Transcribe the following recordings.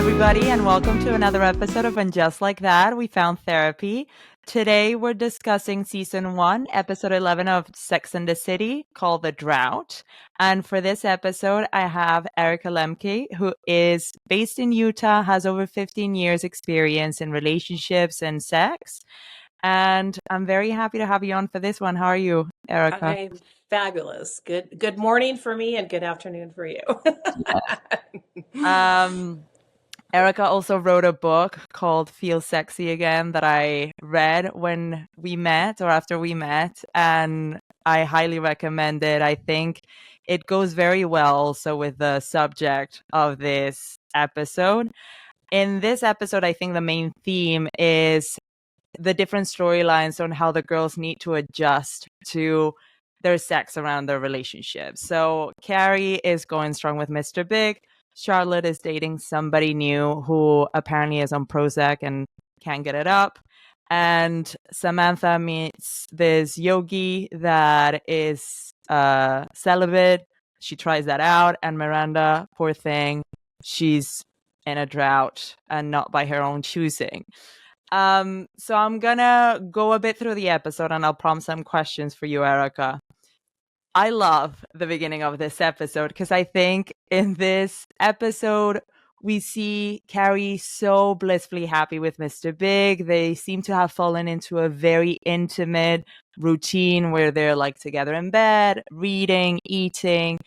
everybody, and welcome to another episode of And Just Like That, We Found Therapy. Today, we're discussing Season 1, Episode 11 of Sex and the City, called The Drought. And for this episode, I have Erica Lemke, who is based in Utah, has over 15 years experience in relationships and sex. And I'm very happy to have you on for this one. How are you, Erica? I'm fabulous. Good morning for me and good afternoon for you. Um, Erica also wrote a book called Feel Sexy Again that I read when we met or after we met, and I highly recommend it. I think it goes very well also with the subject of this episode. In this episode, I think the main theme is the different storylines on how the girls need to adjust to their sex around their relationship. So Carrie is going strong with Mr. Big. Charlotte is dating somebody new who apparently is on Prozac and can't get it up. And Samantha meets this yogi that is celibate. She tries that out. And Miranda, poor thing, she's in a drought and not by her own choosing. So I'm gonna go a bit through the episode and I'll prompt some questions for you, Erica. I love the beginning of this episode because I think in this episode we see Carrie so blissfully happy with Mr. Big. They seem to have fallen into a very intimate routine where they're like together in bed, reading, eating,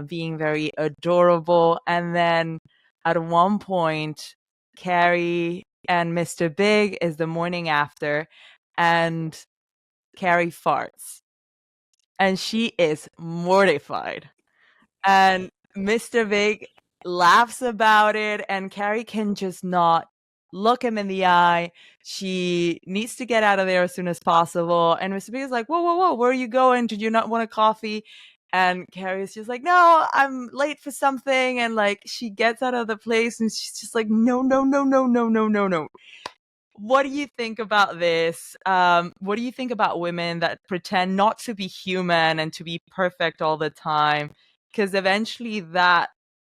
being very adorable. And then at one point, Carrie and Mr. Big is the morning after, and Carrie farts and she is mortified. And Mr. Big laughs about it, and Carrie can just not look him in the eye. She needs to get out of there as soon as possible. And Mr. Big is like, whoa, whoa, whoa, where are you going? Did you not want a coffee? And Carrie is just like, no, I'm late for something. And like, she gets out of the place and she's just like, no, no, no, no, no, no, no, no. What do you think about this? What do you think about women that pretend not to be human and to be perfect all the time? Because eventually that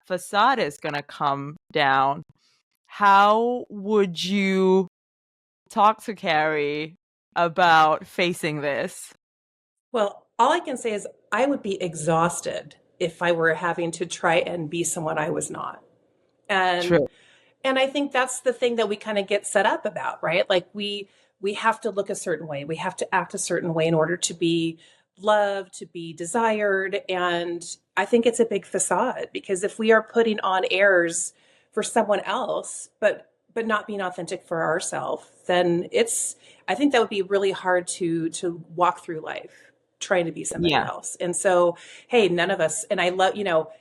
facade is going to come down. How would you talk to Carrie about facing this? Well, all I can say is I would be exhausted if I were having to try and be someone I was not. And True. and I think that's the thing that we kind of get set up about, right? Like we have to look a certain way. We have to act a certain way in order to be loved, to be desired. And I think it's a big facade because if we are putting on airs for someone else, but not being authentic for ourselves, then it's I think that would be really hard to walk through life trying to be somebody Yeah. else. And so, hey, none of us, and I love,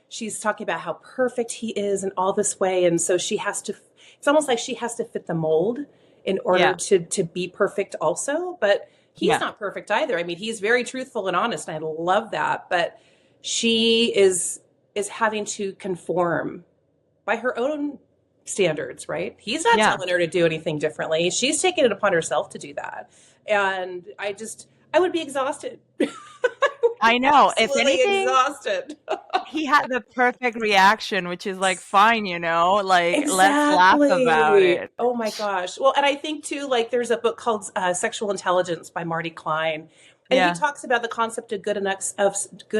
she's talking about how perfect he is in all this way. And so she has to, it's almost like she has to fit the mold in order Yeah. to be perfect also. But he's Yeah. not perfect either. I mean, he's very truthful and honest, and I love that. But she is having to conform by her own standards, right? He's not Yeah. telling her to do anything differently. She's taking it upon herself to do that. And I would be exhausted. I would I be know. If absolutely anything, exhausted. he had the perfect reaction, which is like, fine, like, let's laugh about Exactly. it. Oh my gosh. Well, and I think too, like there's a book called Sexual Intelligence by Marty Klein, and he Yeah. talks about the concept of good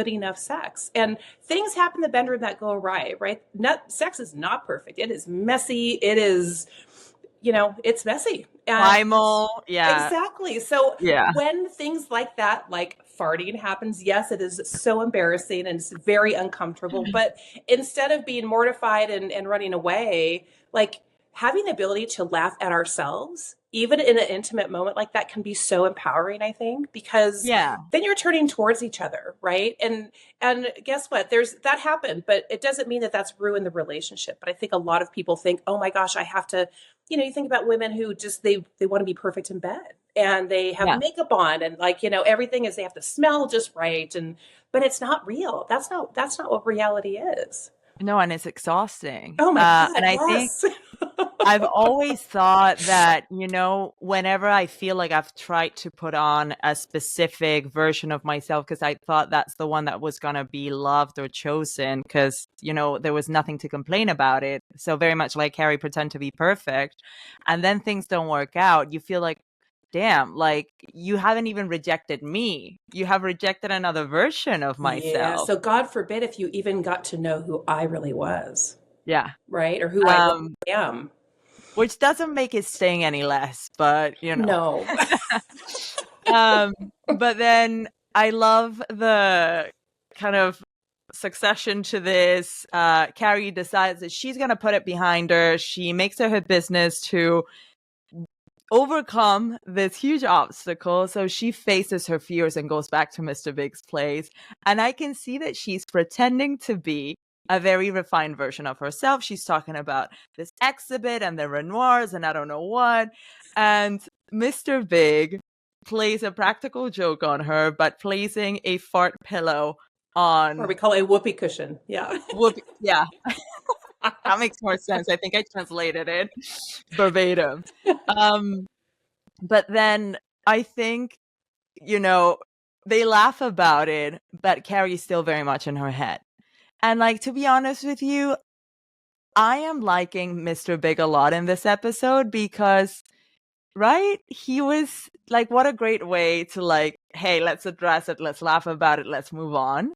enough sex. And things happen in the bedroom that go awry, right? Not sex is not perfect. It is messy. It is, it's messy. And Primal. Yeah. exactly. So Yeah. when things like that, like farting happens, yes, it is so embarrassing and it's very uncomfortable. But instead of being mortified and running away, like having the ability to laugh at ourselves, even in an intimate moment like that, can be so empowering, I think, because Yeah. then you're turning towards each other, right? And guess what? There's that happened, but it doesn't mean that that's ruined the relationship. But I think a lot of people think, oh my gosh, I have to, you think about women who just they want to be perfect in bed and they have Yeah. makeup on and like, everything is they have to smell just right. And but it's not real. That's not what reality is. No, and it's exhausting. Oh my God, And I think yes. I've always thought that, whenever I feel like I've tried to put on a specific version of myself, because I thought that's the one that was going to be loved or chosen, because, there was nothing to complain about it. So very much like Carrie, pretend to be perfect. And then things don't work out. You feel like, damn, like you haven't even rejected me. You have rejected another version of Yeah. myself. So God forbid if you even got to know who I really was, Yeah. right? Or who I really Um, am. which doesn't make it sting any less, but No. Um, but then I love the kind of succession to this. Carrie decides that she's going to put it behind her. She makes it her business to overcome this huge obstacle. So she faces her fears and goes back to Mr. Big's place. And I can see that she's pretending to be a very refined version of herself. She's talking about this exhibit and the Renoirs and I don't know what. And Mr. Big plays a practical joke on her, but placing a fart pillow Or on we call it a whoopee cushion. Yeah. whoop. Yeah, that makes more sense. I think I translated it verbatim. Um, but then I think, you know, they laugh about it, but Carrie's still very much in her head. And like, to be honest with you, I am liking Mr. Big a lot in this episode because, right? He was like, what a great way to like, hey, let's address it, let's laugh about it, let's move on.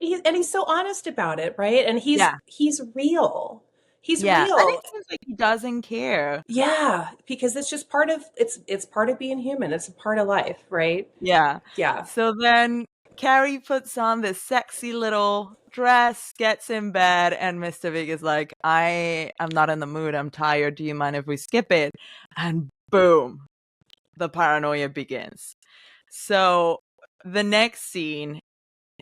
He's so honest about it, right? And Yeah. he's real. He's Yeah. And real. it seems like he doesn't care. Yeah, because it's just part of it's part of being human. It's a part of life, right? Yeah. Yeah. So then Carrie puts on this sexy little dress, gets in bed, and Mr. Big is like, I am not in the mood. I'm tired. Do you mind if we skip it? And boom, the paranoia begins. So the next scene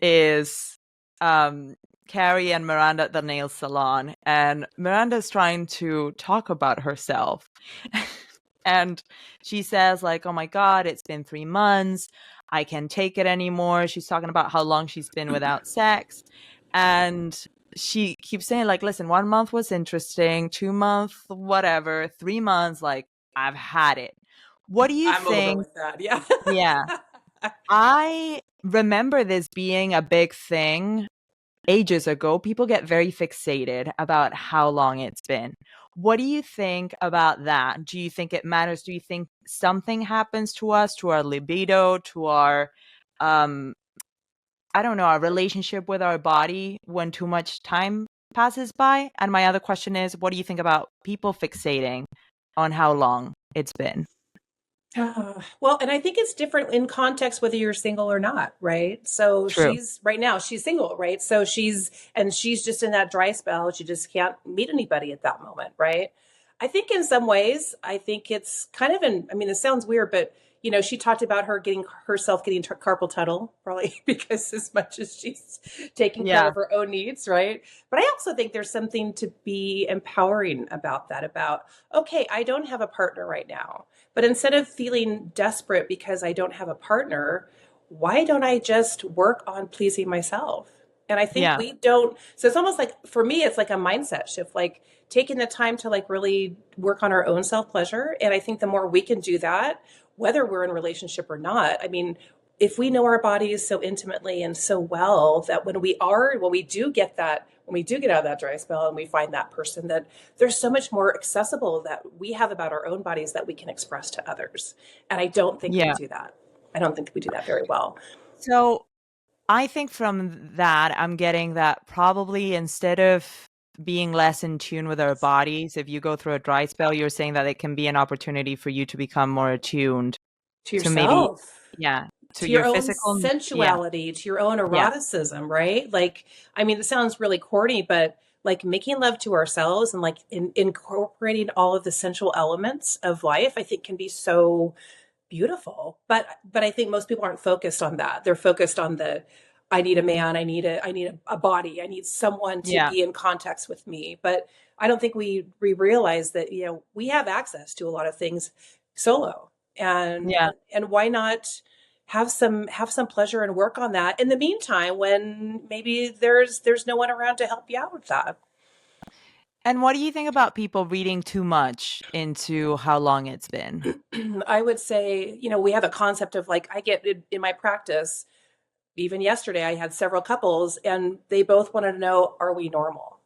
is Carrie and Miranda at the nail salon, and Miranda's trying to talk about herself. And she says, like, oh my God, it's been 3 months. I can't take it anymore. She's talking about how long she's been without sex. And she keeps saying, like, listen, 1 month was interesting, 2 months, whatever, 3 months, like, I've had it. What do you I'm over think? with that. Yeah. Yeah. I remember this being a big thing ages ago. People get very fixated about how long it's been. What do you think about that? Do you think it matters? Do you think something happens to us, to our libido, to our, I don't know, our relationship with our body when too much time passes by? And my other question is, what do you think about people fixating on how long it's been? Well, and I think it's different in context whether you're single or not, right? So True. she's right now, she's single, right? So she's just in that dry spell. She just can't meet anybody at that moment, right? I think in some ways, I think it's kind of I mean, it sounds weird, but she talked about getting carpal tunnel, probably because as much as she's taking care Yeah. of her own needs, right? But I also think there's something to be empowering about that, about, okay, I don't have a partner right now. But instead of feeling desperate because I don't have a partner, why don't I just work on pleasing myself? And I think Yeah. we don't. So it's almost like, for me, it's like a mindset shift, like taking the time to like really work on our own self pleasure. And I think the more we can do that, whether we're in a relationship or not, I mean, if we know our bodies so intimately and so well that when we do get out of that dry spell and we find that person, that there's so much more accessible that we have about our own bodies that we can express to others. And I don't think we Yeah. do that. I don't think we do that very well. So I think from that, I'm getting that probably instead of being less in tune with our bodies, if you go through a dry spell, you're saying that it can be an opportunity for you to become more attuned To to maybe, yourself, yeah, to to your your own physical, yeah, sensuality, to your own yeah, eroticism, right? Like, I mean, it sounds really corny, but like making love to ourselves and like incorporating all of the sensual elements of life, I think can be so beautiful. But I think most people aren't focused on that. They're focused on I need a man, I need a body, I need someone to yeah, be in context with me. But I don't think we realize that, we have access to a lot of things solo. And yeah. and why not have some pleasure and work on that in the meantime when maybe there's no one around to help you out with that. And what do you think about people reading too much into how long it's been? I would say, we have a concept of like, I get in my practice, even yesterday, I had several couples and they both wanted to know, are we normal?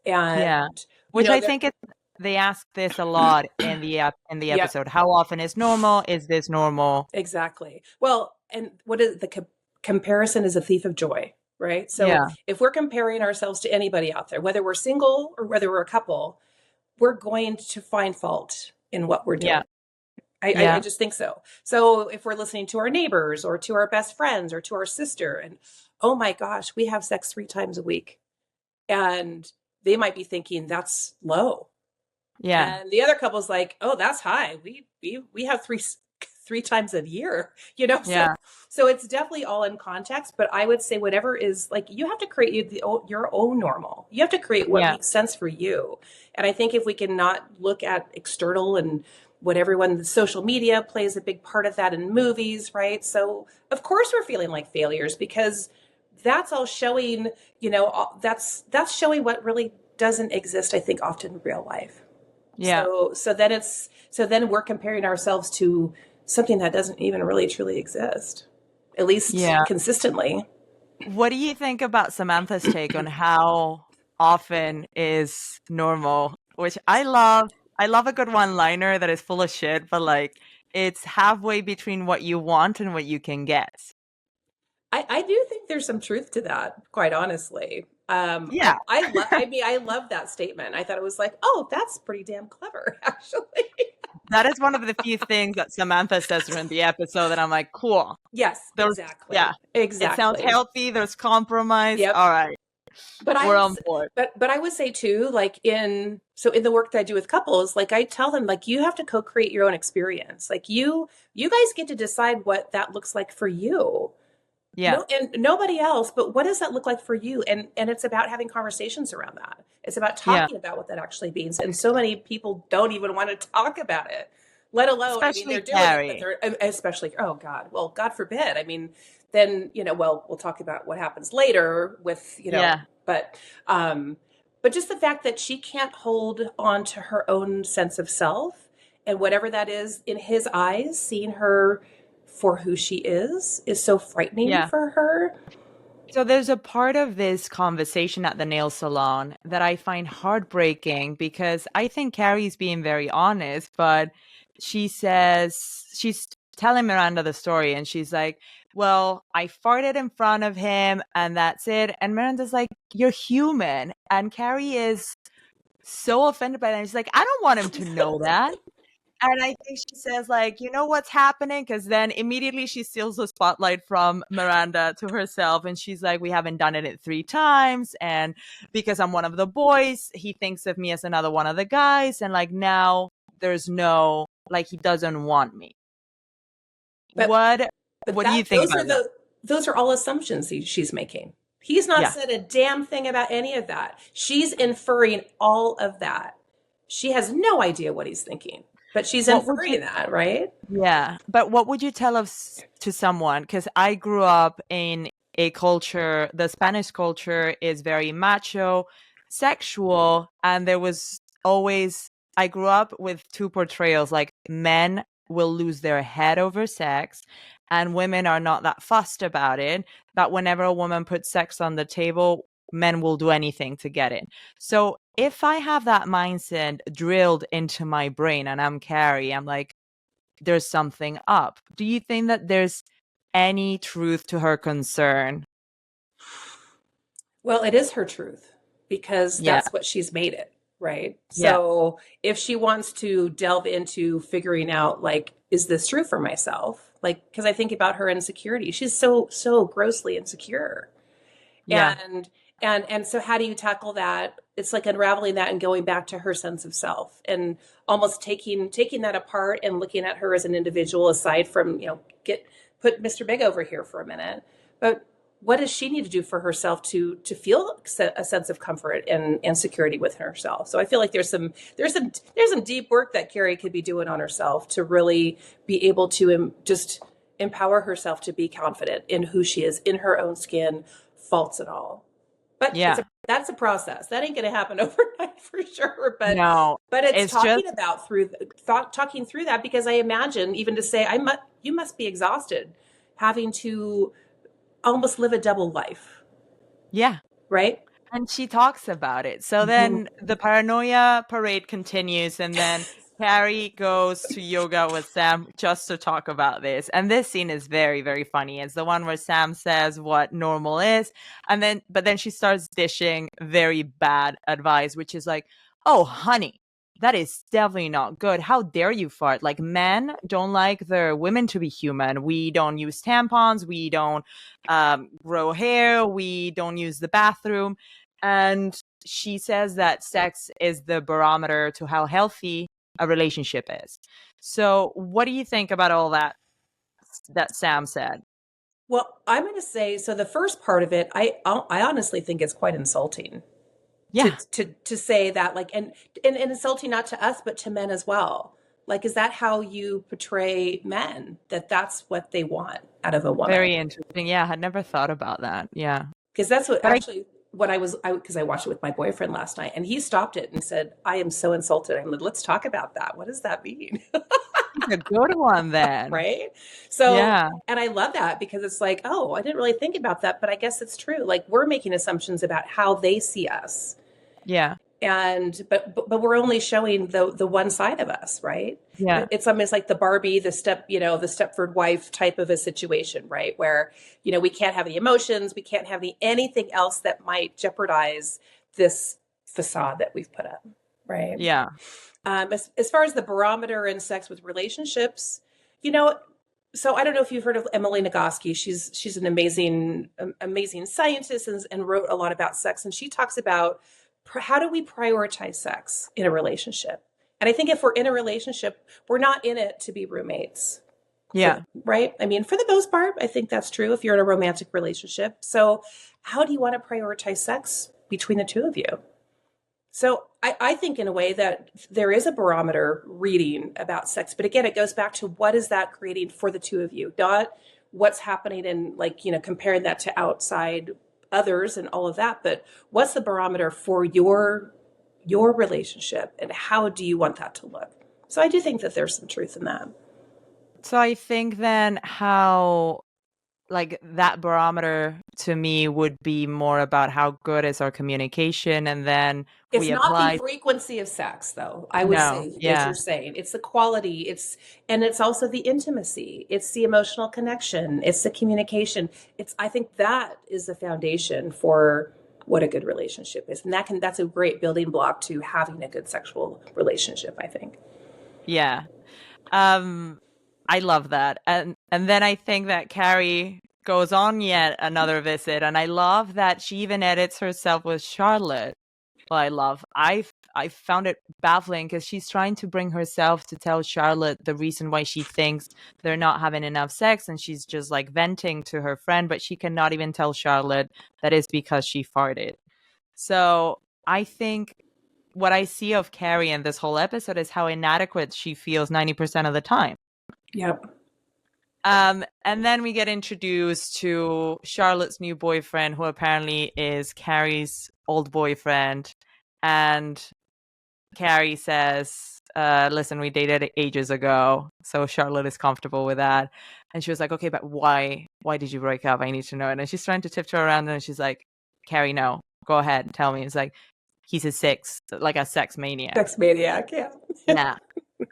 Yeah. And, Which I they're, think they ask this a lot in the yeah, episode. How often is normal? Is this normal? exactly. Well, and what is the comparison is a thief of joy, right? So Yeah. if we're comparing ourselves to anybody out there, whether we're single or whether we're a couple, we're going to find fault in what we're Yeah. doing. I Yeah. just think so. So if we're listening to our neighbors or to our best friends or to our sister, and oh my gosh, we have sex 3 times a week, and they might be thinking that's low, Yeah. and the other couple's like, oh, that's high. We have three times a year, So Yeah. it's definitely all in context. But I would say whatever is like, you have to create your own normal. You have to create what Yeah. makes sense for you. And I think if we can not look at external and what everyone, social media plays a big part of that in movies, right? So of course we're feeling like failures because that's all showing, that's showing what really doesn't exist, I think, often in real life. Yeah. So then we're comparing ourselves to something that doesn't even really truly exist, at least Yeah. consistently. What do you think about Samantha's take on how often is normal? Which I love. I love a good one-liner that is full of shit, but like it's halfway between what you want and what you can get. I do think there's some truth to that, quite honestly. Yeah. I love that statement. I thought it was like, oh, that's pretty damn clever, actually. That is one of the few things that Samantha says during the episode that I'm like, cool. Yes, Those, yeah. exactly. It sounds Exactly. healthy. There's compromise. Yep. All right. But I We're would, on board. but I would say too, like in the work that I do with couples, like I tell them, like you have to co-create your own experience. Like you guys get to decide what that looks like for you. Yeah. No, and nobody else, but what does that look like for you? And it's about having conversations around that. It's about Yeah. talking about what that actually means. And so many people don't even want to talk about it, let alone, I mean, Especially they're doing it, but Carrie. they're especially, oh God, well, God forbid. I mean, then, well, we'll talk about what happens later with, Yeah. but, um, but just the fact that she can't hold on to her own sense of self and whatever that is in his eyes, seeing her for who she is so frightening Yeah. for her. So there's a part of this conversation at the nail salon that I find heartbreaking because I think Carrie's being very honest, but she says she's telling Miranda the story and she's like, well, I farted in front of him and that's it. And Miranda's like, you're human. And Carrie is so offended by that. She's like, I don't want him to know that. And I think she says, like, you know what's happening? Because then immediately she steals the spotlight from Miranda to herself. And she's like, we haven't done it 3 times. And because I'm one of the boys, he thinks of me as another one of the guys. And like now there's no, like, he doesn't want me. But What do you think about that? those are all assumptions she's making. He's not Yeah. said a damn thing about any of that. She's inferring all of that. She has no idea what he's thinking, but she's What would you, inferring that, right? yeah. But what would you tell us to someone? Because I grew up in a culture, the Spanish culture is very macho, sexual, and there was always, I grew up with two portrayals like men will lose their head over sex, and women are not that fussed about it. That whenever a woman puts sex on the table, men will do anything to get it. So if I have that mindset drilled into my brain and I'm Carrie, I'm like, there's something up. Do you think that there's any truth to her concern? Well, it is her truth because Yeah. that's what she's made it, right? Yeah. So if she wants to delve into figuring out, like, is this true for myself? Like, because I think about her insecurity. She's so grossly insecure. Yeah. And so how do you tackle that? It's like unraveling that and going back to her sense of self and almost taking that apart and looking at her as an individual aside from, put Mr. Big over here for a minute. But what does she need to do for herself to feel a sense of comfort and security with herself? So I feel like there's some deep work that Carrie could be doing on herself to really be able to just empower herself to be confident in who she is in her own skin, faults and all. But Yeah. that's a process. That ain't going to happen overnight for sure. No, But it's it's just, talking about talking through that, because I imagine even to say you must be exhausted having to almost live a double life, yeah. right? And she talks about it. So Mm-hmm. then the paranoia parade continues, and then Carrie goes to yoga with Sam just to talk about this. And this scene is very, very funny. It's the one where Sam says what normal is, but then she starts dishing very bad advice, which is like, "Oh, honey, that is definitely not good. How dare you fart? Like, men don't like their women to be human. We don't use tampons. We don't grow hair. We don't use the bathroom." And she says that sex is the barometer to how healthy a relationship is. So, what do you think about all that Sam said? Well, I'm going to say, so the first part of it, I honestly think it's quite insulting Yeah, to say that, like, and insulting not to us but to men as well. Like, is that how you portray men, that that's what they want out of a woman? very interesting. Yeah, I had never thought about that. Yeah. Because that's what But I actually what because I watched it with my boyfriend last night, and he stopped it and said, "I am so insulted." I'm like, "Let's talk about that. What does that mean?" think a good one then. Right? So, Yeah. and I love that, because it's like, oh, I didn't really think about that, but I guess it's true. Like, we're making assumptions about how they see us, Yeah. and but we're only showing the one side of us, right? Yeah. It's almost like the Barbie, the the Stepford wife type of a situation, right? Where, we can't have the emotions, we can't have anything else that might jeopardize this facade that we've put up, right? Yeah. As far as the barometer in sex with relationships, you know, so I don't know if you've heard of Emily Nagoski. She's an amazing scientist, and wrote a lot about sex. And she talks about how do we prioritize sex in a relationship. And I think if we're in a relationship, we're not in it to be roommates, Yeah. right? I mean, for the most part, I think that's true if you're in a romantic relationship. So how do you want to prioritize sex between the two of you? So I think in a way that there is a barometer reading about sex, but again, it goes back to what is that creating for the two of you, not what's happening in, like, comparing that to outside others and all of that, but what's the barometer for your relationship, and how do you want that to look? So I do think that there's some truth in that. So I think then how, like, that barometer to me would be more about how good is our communication, and then It's we not the apply. frequency of sex, though, I would No. say, as Yeah. you're saying. It's the quality, and it's also the intimacy, it's the emotional connection, it's the communication. I think that is the foundation for what a good relationship is. And that's a great building block to having a good sexual relationship, I think. Yeah. Um, I love that. And then I think that Carrie goes on yet another visit, and I love that she even edits herself with Charlotte. Well, I found it baffling because she's trying to bring herself to tell Charlotte the reason why she thinks they're not having enough sex, and she's just like venting to her friend, but she cannot even tell Charlotte that is because she farted. So I think what I see of Carrie in this whole episode is how inadequate she feels 90% of the time. Yep. And then we get introduced to Charlotte's new boyfriend, who apparently is Carrie's old boyfriend. And Carrie says, listen, we dated ages ago. So Charlotte is comfortable with that. And she was like, okay, but why did you break up? I need to know. And then she's trying to tiptoe around, and she's like, Carrie, no, go ahead, tell me. It's like, he's like a sex maniac. Sex maniac, yeah. Yeah.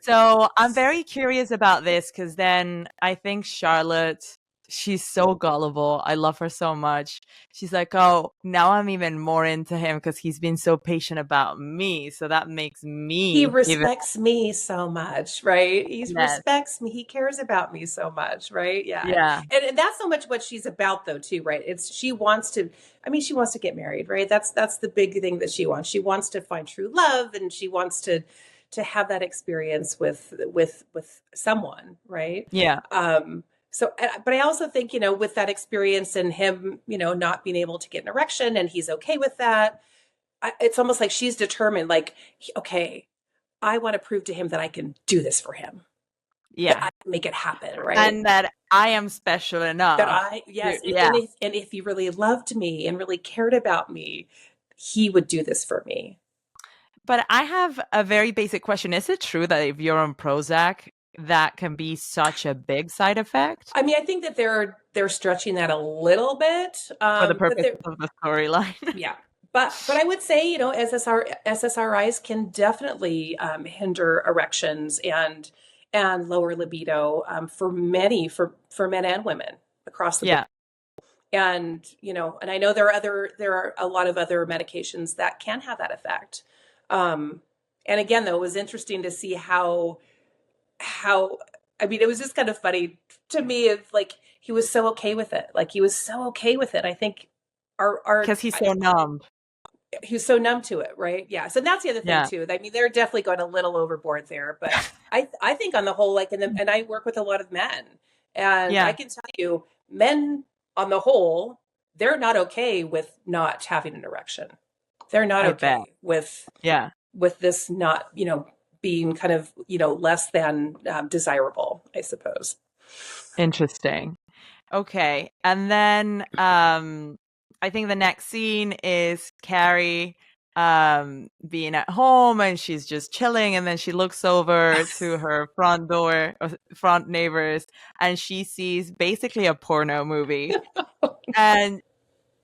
So I'm very curious about this, because then I think Charlotte, she's so gullible. I love her so much. She's like, oh, now I'm even more into him because he's been so patient about me. So that makes He me even respects me so much, right? He less. respects me. He cares about me so much, right? Yeah. Yeah. And that's so much what she's about, though, too, right? She wants to, I mean, she wants to get married, right? That's the big thing that she wants. She wants to find true love, and she wants to have that experience with someone, right? Yeah. So, but I also think, with that experience and him, not being able to get an erection, and he's okay with that, it's almost like she's determined, like, okay, I want to prove to him that I can do this for him. that Yeah. I can make it happen, right? And that I am special That enough. I, yes, Yeah. and if he really loved me and really cared about me, he would do this for me. But I have a very basic question. Is it true that if you're on Prozac, that can be such a big side effect I mean, I think that they're stretching that a little bit, for the but purposes they're of the storyline? yeah. But I would say, SSRIs can definitely hinder erections and lower libido for men and women across the board. Yeah. And and I know there are a lot of other medications that can have that effect. Um, and again, though, it was interesting to see how I mean, it was just kind of funny to me. If like he was so okay with it, like he was so okay with it. I think our Because he's so numb. he was so numb to it, right? Yeah. So that's the other thing Yeah. too. I mean, they're definitely going a little overboard there, but I think on the whole, like, and I work with a lot of men, and I Yeah. can tell you, men on the whole, they're not okay with not having an erection. They're not I bet. okay with Yeah. this not, being kind of, less than desirable, I suppose. Interesting. Okay. And then I think the next scene is Carrie being at home and she's just chilling, and then she looks over to her front door or front neighbors and she sees basically a porno movie. And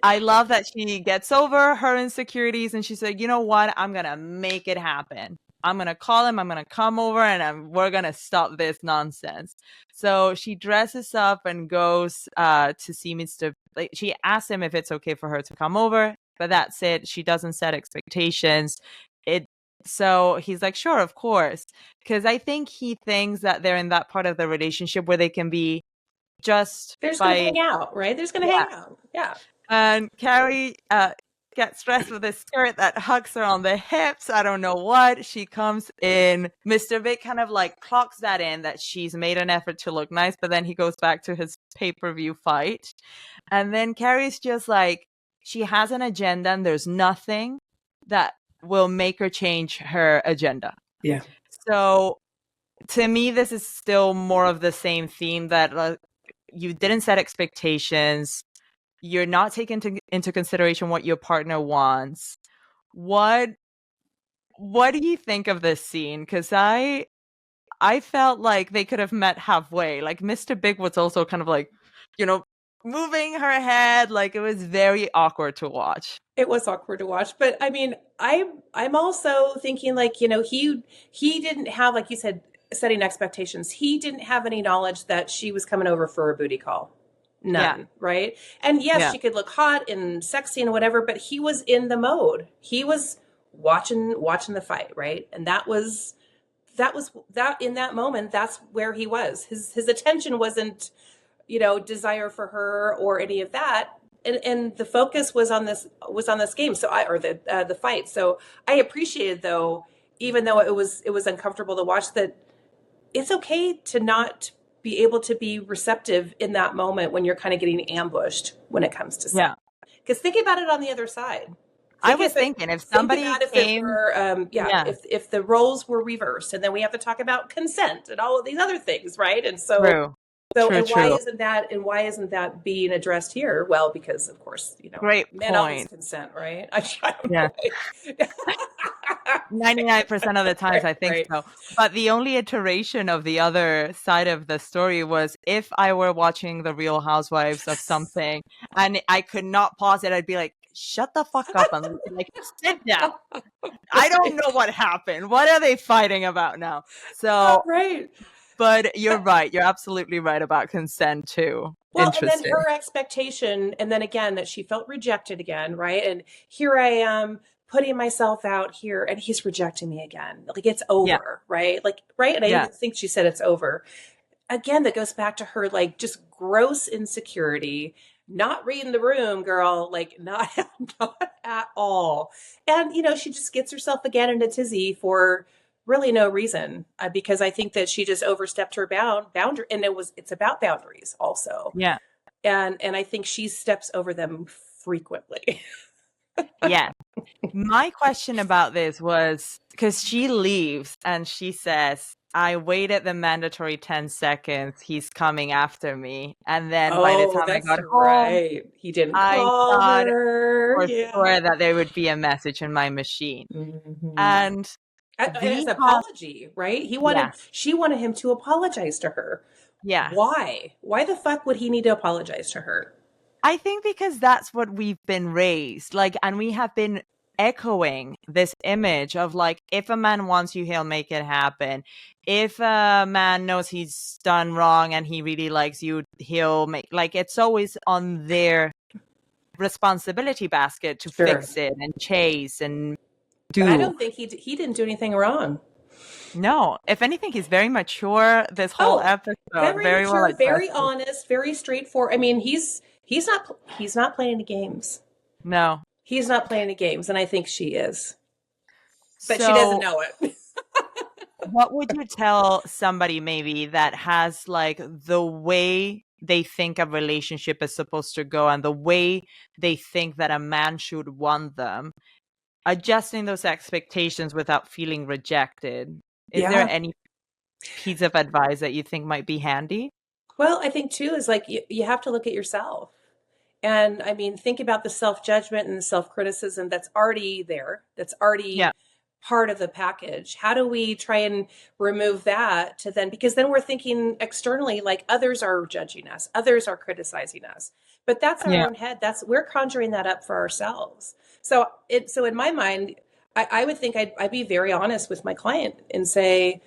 I love that she gets over her insecurities and she said, you know what? I'm going to make it happen. I'm going to call him. I'm going to come over and we're going to stop this nonsense. So she dresses up and goes to see Mr. Like, she asks him if it's okay for her to come over, but that's it. She doesn't set expectations. So he's like, sure, of course. Because I think he thinks that they're in that part of the relationship where they can be just They're just going to by, hang out, right? They're just going to yeah. hang out. Yeah. And Carrie gets dressed with a skirt that hugs her on the hips. I don't know what. She comes in. Mr. Big kind of like clocks that in, that she's made an effort to look nice, but then he goes back to his pay-per-view fight. And then Carrie's just like, she has an agenda and there's nothing that will make her change her agenda. Yeah. So to me, this is still more of the same theme that you didn't set expectations. You're not taking into consideration what your partner wants. What do you think of this scene? Because I felt like they could have met halfway. Like Mr. Big was also kind of like, moving her head. Like it was very awkward to watch. It was awkward to watch, but I mean, I'm also thinking like, he didn't have, like you said, setting expectations. He didn't have any knowledge that she was coming over for a booty call. None, Yeah. right? And yes, Yeah. she could look hot and sexy and whatever, but he was in the mode. He was watching the fight, right? And that in that moment, that's where he was. His attention wasn't, desire for her or any of that. And the focus was on this game. So the fight. So I appreciated, though, even though it was uncomfortable to watch, that it's okay to not be able to be receptive in that moment when you're kind of getting ambushed when it comes to sex. Yeah. Because think about it on the other side. I was thinking if somebody came, if the roles were reversed, and then we have to talk about consent and all of these other things, right? And so, true. Why isn't that being addressed here? Well, because of course, Great men always point. consent, right? I don't Yeah. know. 99% of the times, I think so. But the only iteration of the other side of the story was if I were watching The Real Housewives of something and I could not pause it, I'd be like, shut the fuck up and like sit down. I don't know what happened. What are they fighting about now? So, right. But you're right. You're absolutely right about consent too. Well, Interesting. and then her expectation, and then again, that she felt rejected again, right? And here I am putting myself out here and he's rejecting me again. Like it's over, right? Like, right. And I even think she said it's over. Again, that goes back to her, like just gross insecurity, not reading the room, girl, like not at all. And, she just gets herself again in a tizzy for really no reason, because I think that she just overstepped her boundary, and it's about boundaries also. Yeah. And I think she steps over them frequently. Yeah. My question about this was because she leaves and she says, I waited the mandatory 10 seconds. He's coming after me. And then by the Oh, time I that's got home, right. He didn't I call thought her. for Yeah. sure that there would be a message in my machine. Hmm. And As the an past, apology, right? yeah, She wanted him to apologize to her. yes. Why? Why the fuck would he need to apologize to her? I think because that's what we've been raised. Like, and we have been echoing this image of like, if a man wants you, he'll make it happen. If a man knows he's done wrong and he really likes you, he'll make, like, it's always on their responsibility basket to Sure. fix it and chase and But I do. don't think he didn't do anything wrong. No, if anything, he's very mature this whole Oh, episode. very Very well mature, very adjusted. honest, very straightforward. I mean, he's not playing any games. No. He's not playing any games, and I think she is, but she doesn't So know it. what would you tell somebody maybe that has like the way they think a relationship is supposed to go and the way they think that a man should want them, adjusting those expectations without feeling rejected? Is there Yeah. any piece of advice that you think might be handy? Well, I think too is like you have to look at yourself. And I mean, think about the self judgment and the self criticism that's already there, that's Yeah. already part of the package. How do we try and remove that to then, because then we're thinking externally like others are judging us, others are criticizing us. But that's our Yeah. own head. We're conjuring that up for ourselves. So in my mind, I would think I'd be very honest with my client and say,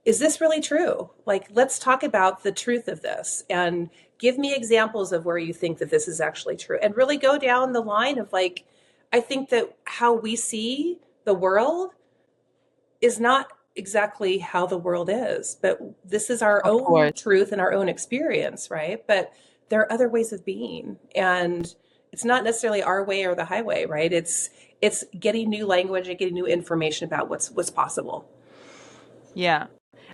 is this really true? Like, let's talk about the truth of this and give me examples of where you think that this is actually true and really go down the line of like, I think that how we see the world is not exactly how the world is, but this is our Of own course. truth and our own experience, right? But there are other ways of being, and it's not necessarily our way or the highway, right? It's getting new language and getting new information about what's possible. Yeah.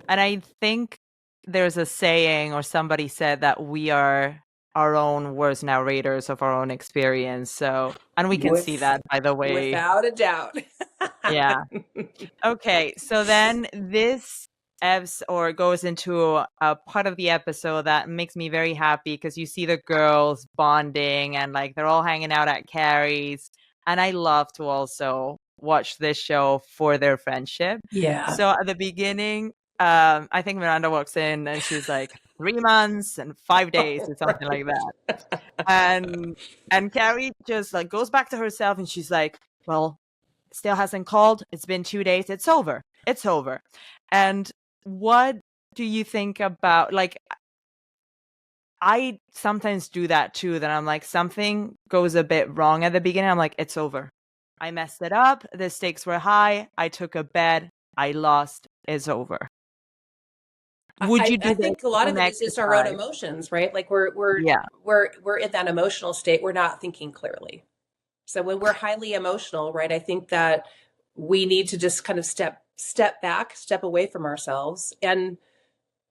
And I think there's a saying, or somebody said that we are our own worst narrators of our own experience. So, and we can see With that by the way. Without a doubt. Yeah. Okay. So then this ebbs or goes into a part of the episode that makes me very happy because you see the girls bonding and like they're all hanging out at Carrie's. And I love to also watch this show for their friendship. Yeah. So at the beginning, I think Miranda walks in and she's like 3 months and 5 days or something like Right. that. And Carrie just like goes back to herself and she's like, well, still hasn't called. It's been 2 days. It's over. It's over. And what do you think about like I sometimes do that too, that I'm like something goes a bit wrong at the beginning. I'm like, it's over. I messed it up. The stakes were high. I took a bet. I lost. It's over. Would you I do the think a lot of same it is just our own exercise? emotions, right? Like we're Yeah. we're in that emotional state. We're not thinking clearly. So when we're highly emotional, right, I think that we need to just kind of step back, step away from ourselves and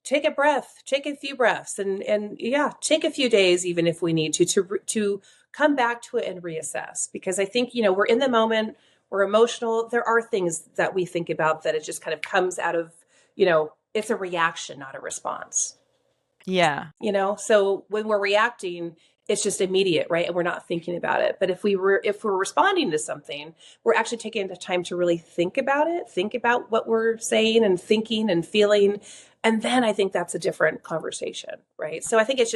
take a breath, take a few breaths and yeah, take a few days even if we need to come back to it and reassess because I think, we're in the moment, we're emotional. There are things that we think about that it just kind of comes out of, it's a reaction, not a response. Yeah. So when we're reacting, it's just immediate, right? And we're not thinking about it. But if we're responding to something, we're actually taking the time to really think about it, think about what we're saying and thinking and feeling. And then I think that's a different conversation, right? So I think it's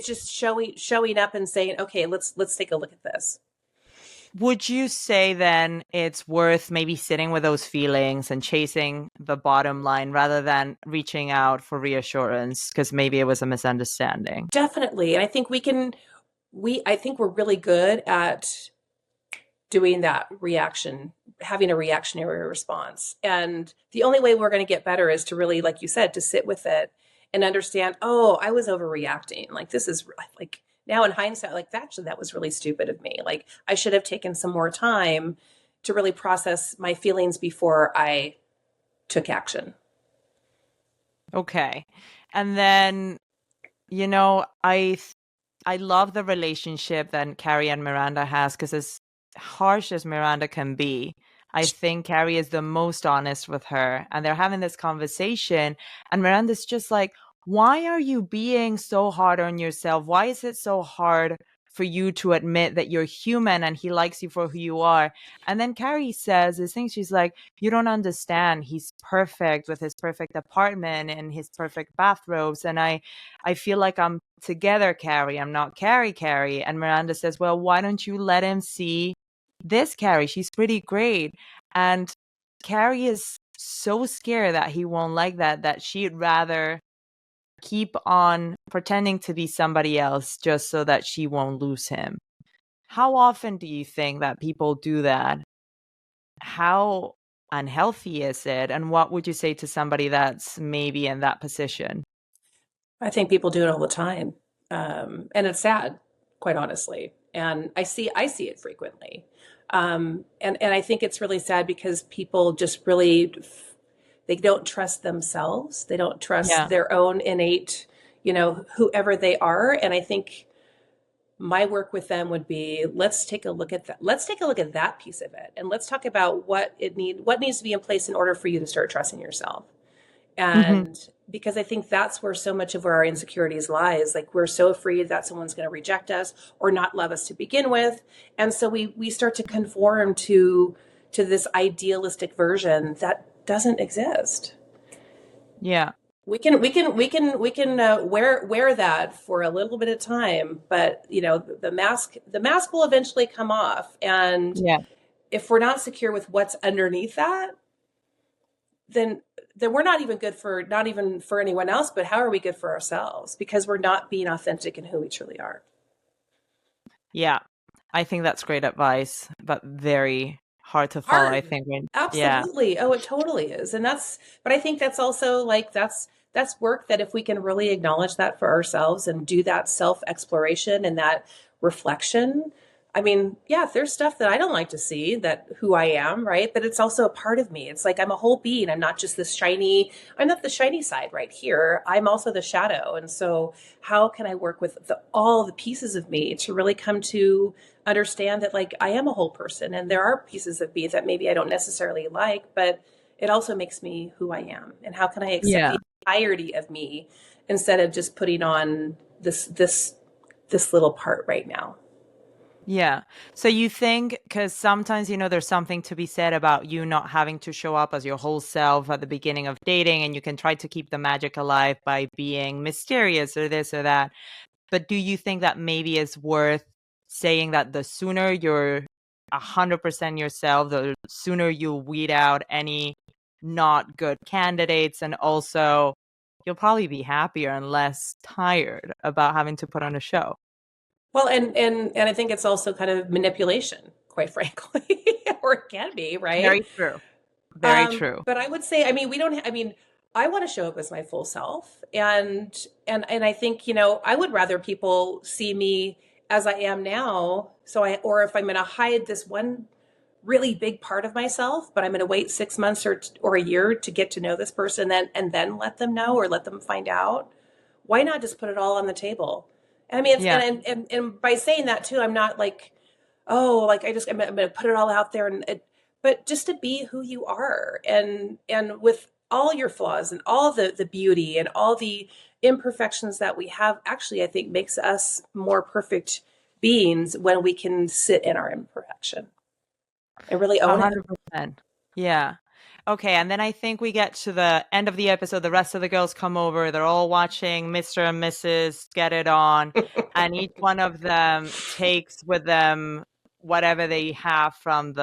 just showing up and saying, okay, let's take a look at this. Would you say then it's worth maybe sitting with those feelings and chasing the bottom line rather than reaching out for reassurance because maybe it was a misunderstanding? Definitely. And I think I think we're really good at doing that reaction, having a reactionary response. And the only way we're going to get better is to really, like you said, to sit with it and understand, oh, I was overreacting. Like this is like now in hindsight, like actually that was really stupid of me. Like I should have taken some more time to really process my feelings before I took action. Okay. And then, I love the relationship that Carrie and Miranda has because as harsh as Miranda can be, I think Carrie is the most honest with her, and they're having this conversation, and Miranda's just like, why are you being so hard on yourself? Why is it so hard for you to admit that you're human and he likes you for who you are? And then Carrie says this thing, she's like, you don't understand. He's perfect with his perfect apartment and his perfect bathrobes. And I feel like I'm together, Carrie. I'm not Carrie. And Miranda says, well, why don't you let him see this Carrie? She's pretty great. And Carrie is so scared that he won't like that she'd rather keep on pretending to be somebody else just so that she won't lose him. How often do you think that people do that? How unhealthy is it? And what would you say to somebody that's maybe in that position? I think people do it all the time. And it's sad, quite honestly. And I see it frequently. And I think it's really sad because people just really, they don't trust themselves. They don't trust Yeah. their own innate, whoever they are. And I think my work with them would be, let's take a look at that. Let's take a look at that piece of it. And let's talk about what needs to be in place in order for you to start trusting yourself. Hmm. And because I think that's where so much of our insecurities lies. Like, we're so afraid that someone's going to reject us or not love us to begin with. And so we start to conform to this idealistic version that doesn't exist. Yeah. We can wear that for a little bit of time, but the mask will eventually come off. And Yeah. if we're not secure with what's underneath that, then we're not even good for, not even for anyone else, but how are we good for ourselves? Because we're not being authentic in who we truly are. Yeah. I think that's great advice, but very hard to follow, I Hard. think. Yeah. Absolutely. Oh, it totally is. But I think that's also like, that's work that if we can really acknowledge that for ourselves and do that self exploration and that reflection. I mean, yeah, there's stuff that I don't like to see, that who I am, right? But it's also a part of me. It's like I'm a whole being. I'm not just I'm not the shiny side right here. I'm also the shadow. And so how can I work with all the pieces of me to really come to understand that, like, I am a whole person and there are pieces of me that maybe I don't necessarily like, but it also makes me who I am. And how can I accept Yeah. the entirety of me instead of just putting on this little part right now? Yeah. So you think, because sometimes, there's something to be said about you not having to show up as your whole self at the beginning of dating, and you can try to keep the magic alive by being mysterious or this or that. But do you think that maybe it's worth saying that the sooner you're 100% yourself, the sooner you weed out any not good candidates, and also you'll probably be happier and less tired about having to put on a show? Well, and I think it's also kind of manipulation, quite frankly, or it can be, right? Very true. Very true. But I would say, I mean, we don't. I mean, I want to show up as my full self, and I think, I would rather people see me as I am now. Or if I'm going to hide this one really big part of myself, but I'm going to wait 6 months or a year to get to know this person, and then let them know or let them find out. Why not just put it all on the table? And I mean, it's Yeah. and by saying that too, I'm not like, oh, like I'm going to put it all out there, but just to be who you are, and with all your flaws and all the beauty and all the imperfections that we have, actually, I think makes us more perfect beings when we can sit in our imperfection and really own it. 100%. Yeah. Okay, and then I think we get to the end of the episode. The rest of the girls come over. They're all watching Mr. and Mrs. Get It On, and each one of them takes with them whatever they have from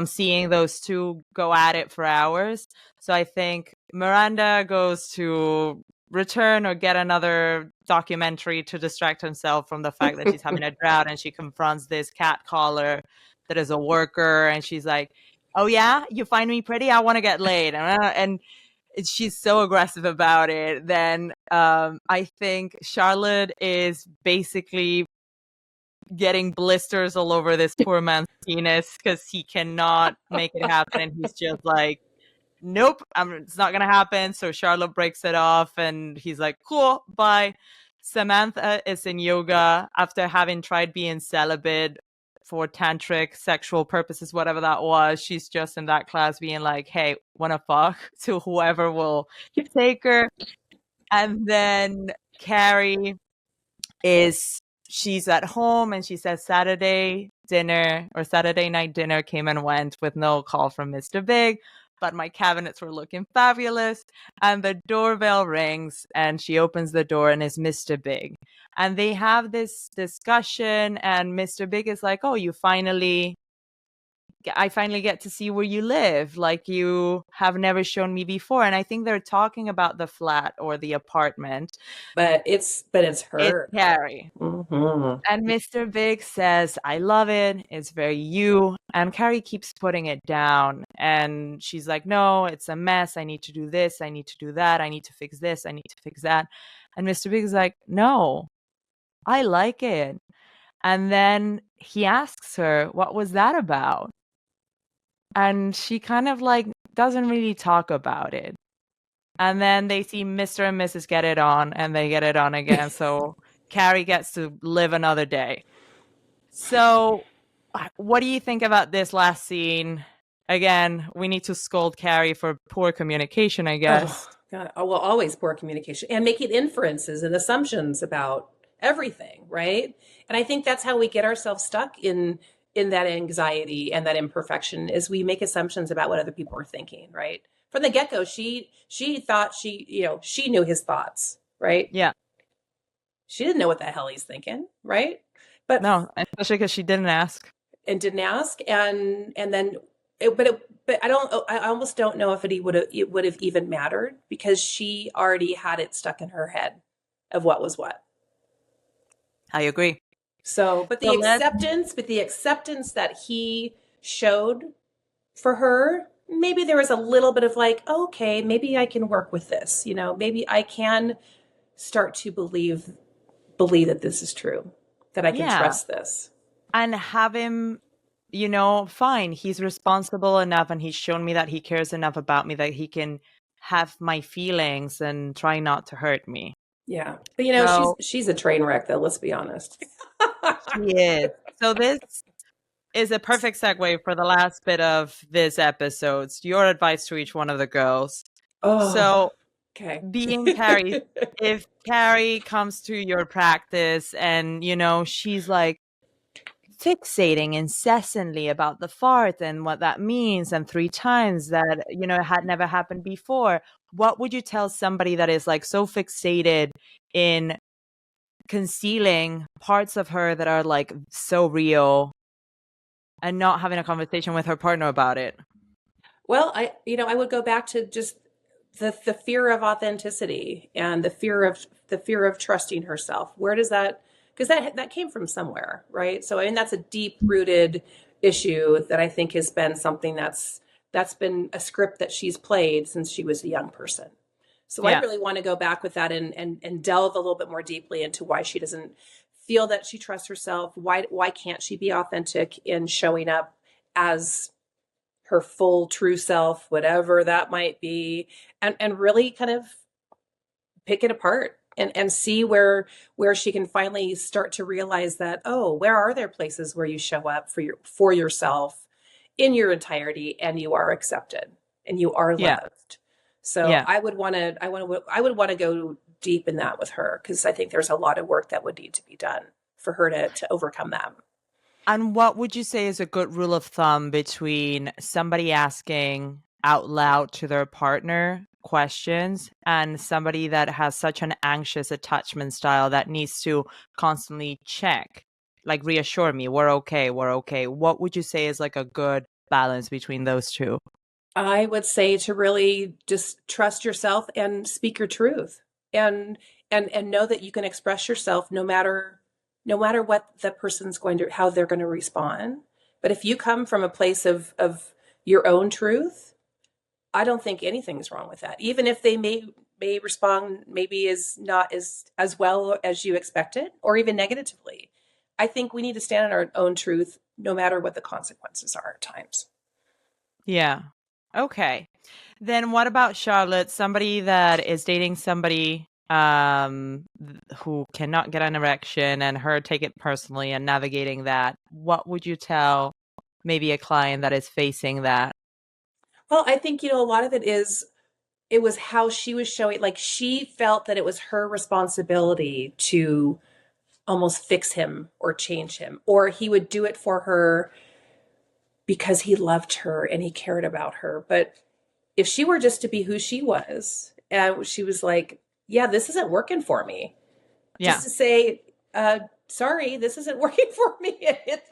seeing those two go at it for hours. So I think Miranda goes to return or get another documentary to distract himself from the fact that she's having a drought, and she confronts this cat caller that is a worker, and she's like, oh yeah, you find me pretty, I want to get laid. And she's so aggressive about it. Then I think Charlotte is basically getting blisters all over this poor man's penis because he cannot make it happen, and he's just like, nope, it's not gonna happen. So Charlotte breaks it off, and he's like, cool, bye. Samantha is in yoga after having tried being celibate for tantric sexual purposes, whatever that was. She's just in that class being like, hey, wanna fuck, to whoever will take her. And then Carrie she's at home and she says Saturday night dinner came and went with no call from Mr. Big, but my cabinets were looking fabulous. And the doorbell rings and she opens the door and it's Mr. Big. And they have this discussion and Mr. Big is like, oh, I finally get to see where you live. Like, you have never shown me before. And I think they're talking about the flat or the apartment. But it's her. It's Carrie. Mm-hmm. And Mr. Big says, I love it. It's very you. And Carrie keeps putting it down. And she's like, no, it's a mess. I need to do this. I need to do that. I need to fix this. I need to fix that. And Mr. Big is like, no, I like it. And then he asks her, what was that about? And she kind of like doesn't really talk about it. And then they see Mr. and Mrs. get it on and they get it on again. So Carrie gets to live another day. So what do you think about this last scene? Again, we need to scold Carrie for poor communication, I guess. Oh, God. Oh, well, always poor communication and making inferences and assumptions about everything, right? And I think that's how we get ourselves stuck in that anxiety and that imperfection, is we make assumptions about what other people are thinking, right? From the get-go, she thought she knew his thoughts, right? Yeah. She didn't know what the hell he's thinking, right? But no, especially because she didn't ask. And didn't ask, and then but I almost don't know if it would have even mattered, because she already had it stuck in her head of what was what. I agree. So, but the acceptance that he showed for her, maybe there was a little bit of like, okay, maybe I can work with this. Maybe I can start to believe that this is true, that I can trust this. And have him, fine, he's responsible enough and he's shown me that he cares enough about me that he can have my feelings and try not to hurt me. Yeah. But she's a train wreck, though, let's be honest. She is. So this is a perfect segue for the last bit of this episode. Your advice to each one of the girls. Oh, so okay. Being Carrie, if Carrie comes to your practice and, she's like fixating incessantly about the fart and what that means, and 3 times that, it had never happened before, what would you tell somebody that is like so fixated in concealing parts of her that are like so real and not having a conversation with her partner about it? Well, I would go back to just the fear of authenticity and the fear of trusting herself. Where does that, because that came from somewhere, right? So that's a deep rooted issue that I think has been something that's been a script that she's played since she was a young person. So I really want to go back with that and delve a little bit more deeply into why she doesn't feel that she trusts herself. Why can't she be authentic in showing up as her full true self, whatever that might be, and really kind of pick it apart and see where she can finally start to realize that, oh, where are there places where you show up for yourself in your entirety and you are accepted and you are loved. So I would want to go deep in that with her, because I think there's a lot of work that would need to be done for her to overcome that. And what would you say is a good rule of thumb between somebody asking out loud to their partner questions and somebody that has such an anxious attachment style that needs to constantly check, like, reassure me, we're okay. What would you say is like a good balance between those two? I would say to really just trust yourself and speak your truth, and know that you can express yourself no matter what the person's how they're going to respond. But if you come from a place of your own truth, I don't think anything's wrong with that. Even if they may respond maybe is not as well as you expected, or even negatively. I think we need to stand on our own truth no matter what the consequences are at times. Yeah. Okay. Then what about Charlotte, somebody that is dating somebody who cannot get an erection and her take it personally and navigating that, what would you tell maybe a client that is facing that? Well, I think, a lot of it was how she was showing, like she felt that it was her responsibility to almost fix him or change him, or he would do it for her because he loved her and he cared about her. But if she were just to be who she was, and she was like, yeah, this isn't working for me, Yeah. just to say, sorry, this isn't working for me,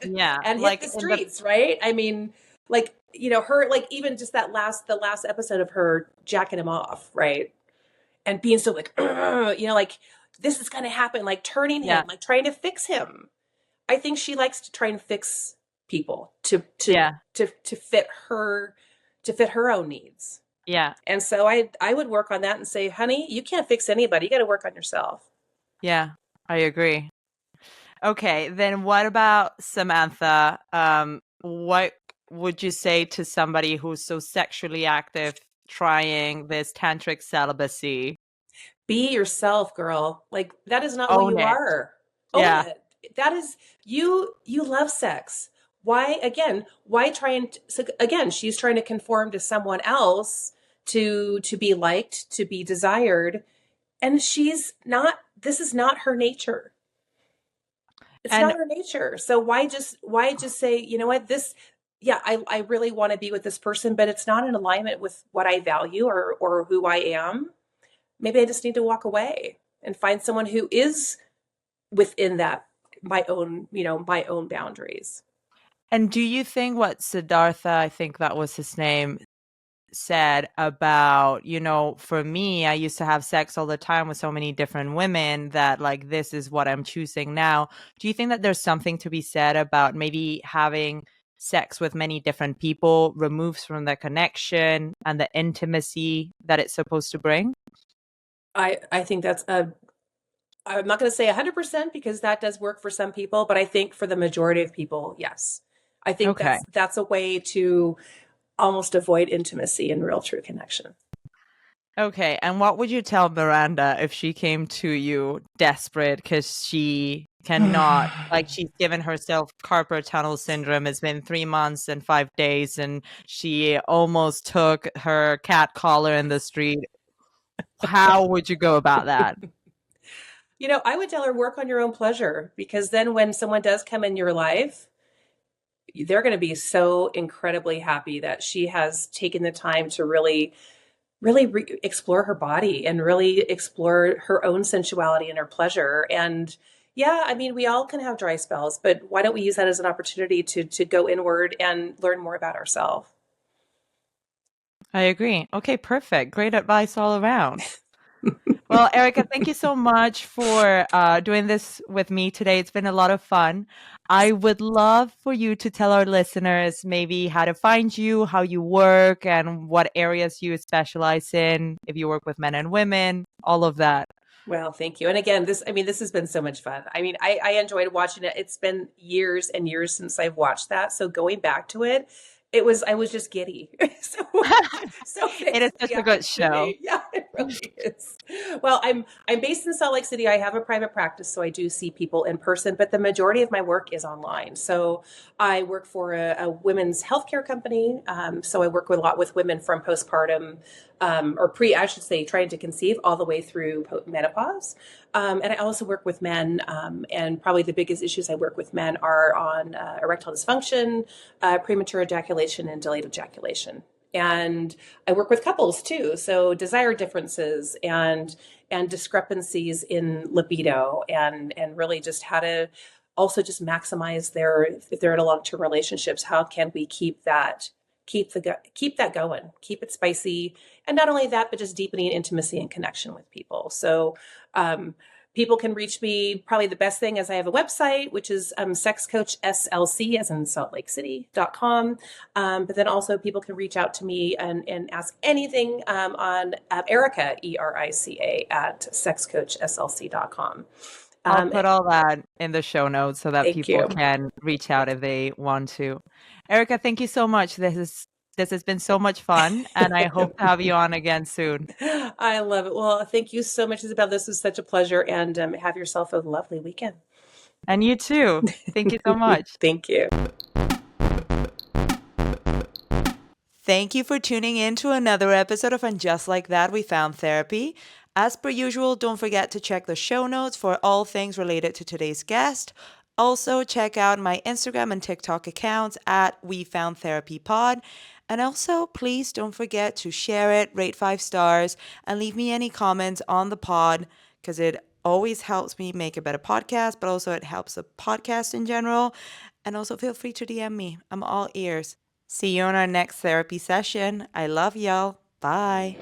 Yeah. and hit Like the in the streets, right? I mean, like, her, like, even just the last episode of her jacking him off, right? And being so like, like this is going to happen, like turning him, yeah. like trying to fix him. I think she likes to try and fix people Yeah. to fit her, to fit her own needs. Yeah. And so I would work on that and say, honey, you can't fix anybody. You got to work on yourself. Yeah. I agree. Okay, then what about Samantha? What would you say to somebody who's so sexually active trying this tantric celibacy? Be yourself, girl. Like that is not who Own you it. are. Own Yeah. it. That is you love sex. Why try and so again, she's trying to conform to someone else to be liked, to be desired, and she's not, this is not her nature. It's And not her nature. So why just say, you know what, this, yeah, I really want to be with this person, but it's not in alignment with what I value or who I am. Maybe I just need to walk away and find someone who is within that, my own boundaries. and do you think what Siddhartha, I think that was his name, said about, for me, I used to have sex all the time with so many different women that like this is what I'm choosing now. Do you think that there's something to be said about maybe having sex with many different people removes from the connection and the intimacy that it's supposed to bring? I think that's a, I'm not going to say 100% because that does work for some people, but I think for the majority of people, yes. I think Okay. that's a way to almost avoid intimacy and real true connection. Okay. And what would you tell Miranda if she came to you desperate because she cannot, like, she's given herself carpal tunnel syndrome? It's been 3 months and 5 days, and she almost took her cat collar in the street. How would you go about that? I would tell her work on your own pleasure, because then when someone does come in your life, they're going to be so incredibly happy that she has taken the time to really explore her body and really explore her own sensuality and her pleasure. And yeah, I mean, we all can have dry spells, but why don't we use that as an opportunity to go inward and learn more about ourselves? I agree. Okay, perfect. Great advice all around. Well, Erica, thank you so much for doing this with me today. It's been a lot of fun. I would love for you to tell our listeners maybe how to find you, how you work, and what areas you specialize in, if you work with men and women, all of that. Well, thank you. And again, this has been so much fun. I mean, I enjoyed watching it. It's been years and years since I've watched that. So going back to it, I was just giddy. So It thanks is for such the a good show. opportunity. Yeah, it really is. Well, I'm based in Salt Lake City. I have a private practice, so I do see people in person, but the majority of my work is online. So I work for a women's healthcare company. So I work with a lot with women from postpartum, I should say, trying to conceive all the way through menopause. And I also work with men, and probably the biggest issues I work with men are on erectile dysfunction, premature ejaculation, and delayed ejaculation. And I work with couples too, so desire differences and discrepancies in libido, and really just how to also just maximize their, if they're in a long-term relationships, how can we keep that going, keep it spicy, and not only that, but just deepening intimacy and connection with people. So people can reach me. Probably the best thing is I have a website, which is Sex Coach SLC, as in Salt Lake City.com. But then also people can reach out to me and ask anything on Erica, ERICA, at sexcoachslc.com. I'll put all that in the show notes so that Thank people you. can reach out if they want to. Erica, thank you so much. This has been so much fun, and I hope to have you on again soon. I love it. Well, thank you so much, Isabel. This was such a pleasure, and have yourself a lovely weekend. And you too. Thank you so much. Thank you. Thank you for tuning in to another episode of And Just Like That, We Found Therapy. As per usual, don't forget to check the show notes for all things related to today's guest. Also, check out my Instagram and TikTok accounts at We Found Therapy Pod. And also, please don't forget to share it, rate 5 stars, and leave me any comments on the pod because it always helps me make a better podcast, but also it helps the podcast in general. And also, feel free to DM me. I'm all ears. See you on our next therapy session. I love y'all. Bye.